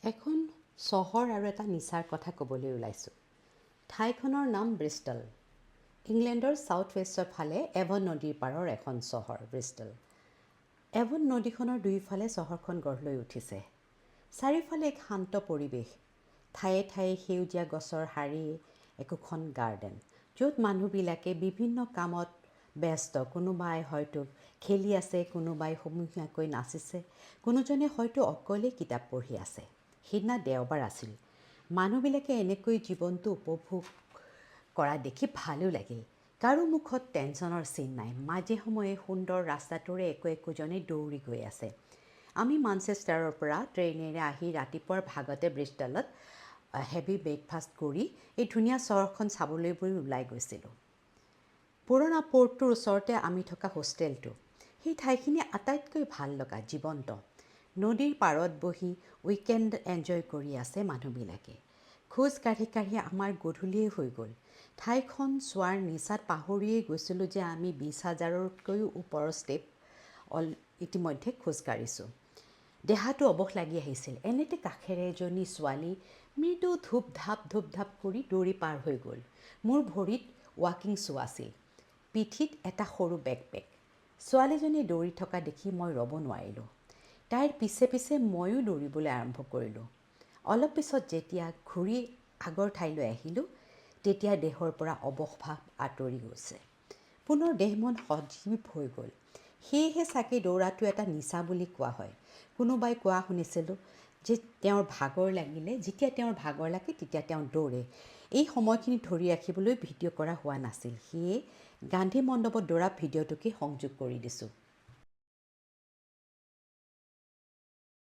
এখন চহৰ আৰু এটা নিচাৰ কথা ক'বলৈ ওলাইছোঁ। ঠাইখনৰ নাম ব্ৰিষ্টল। ইংলেণ্ডৰ ছাউথ ৱেষ্টৰ ফালে এভন নদীৰ পাৰৰ এখন চহৰ ব্ৰিষ্টল। এভন নদীখনৰ দুয়োফালে চহৰখন গঢ় লৈ উঠিছে। চাৰিওফালে এক শান্ত পৰিৱেশ। ঠায়ে ঠায়ে সেউজীয়া গছৰ শাৰী, একোখন গাৰ্ডেন, য'ত মানুহবিলাকে বিভিন্ন কামত ব্যস্ত। কোনোবাই হয়তো খেলি আছে, কোনোবাই সমূহীয়াকৈ নাচিছে, কোনোজনে হয়তো অকলে কিতাপ পঢ়ি আছে। সেইদিনা দেওবাৰ আছিল। মানুহবিলাকে এনেকৈ জীৱনটো উপভোগ কৰা দেখি ভালো লাগিল। কাৰো মুখত টেনশ্যনৰ চিন নাই। মাজে সময়ে সুন্দৰ ৰাস্তাটোৰে একোজনে দৌৰি গৈ আছে। আমি মানচেষ্টাৰৰ পৰা ট্ৰেইনেৰে আহি ৰাতিপুৱাৰ ভাগতে ব্ৰিষ্টলত হেভি ব্ৰেকফাষ্ট কৰি এই ধুনীয়া চহৰখন চাবলৈ বুলি ওলাই গৈছিলোঁ। পুৰণা পৰ্টটোৰ ওচৰতে আমি থকা হোষ্টেলটো। সেই ঠাইখিনি আটাইতকৈ ভাল লগা, জীৱন্ত। নদীৰ পাৰত বহি উইকেণ্ড এনজয় কৰি আছে মানুহবিলাকে। খোজ কাঢ়ি কাঢ়ি আমাৰ গধূলিয়েই হৈ গ'ল। ঠাইখন চোৱাৰ নিচাত পাহৰিয়েই গৈছিলোঁ যে আমি 20,000তকৈও ওপৰৰ ষ্টেপ ইতিমধ্যে খোজ কাঢ়িছোঁ। দেহাটো অৱস লাগি আহিছিল। এনেতে কাষেৰে এজনী ছোৱালী মৃদু ধূপ ধাপ কৰি দৌৰি পাৰ হৈ গ'ল। মোৰ ভৰিত ৱাকিং শ্বু আছিল, পিঠিত এটা সৰু বেকপেক। ছোৱালীজনী দৌৰি থকা দেখি মই ৰ'ব নোৱাৰিলোঁ। তাইৰ পিছে পিছে ময়ো দৌৰিবলৈ আৰম্ভ কৰিলোঁ। অলপ পিছত যেতিয়া ঘূৰি আগৰ ঠাইলৈ আহিলোঁ, তেতিয়া দেহৰ পৰা অৱস ভাৱ আঁতৰি গৈছে। পুনৰ দেহ মন সজীৱ হৈ গ'ল। সেয়েহে চাগে দৌৰাটো এটা নিচা বুলি কোৱা হয়। কোনোবাই কোৱা শুনিছিলোঁ যে যেতিয়া তেওঁৰ ভাগৰ লাগে তেতিয়া তেওঁ দৌৰে। এই সময়খিনি ধৰি ৰাখিবলৈ ভিডিঅ' কৰা হোৱা নাছিল। সেয়ে গান্ধী মণ্ডপত দৌৰা ভিডিঅ'টোকে সংযোগ কৰি দিছোঁ।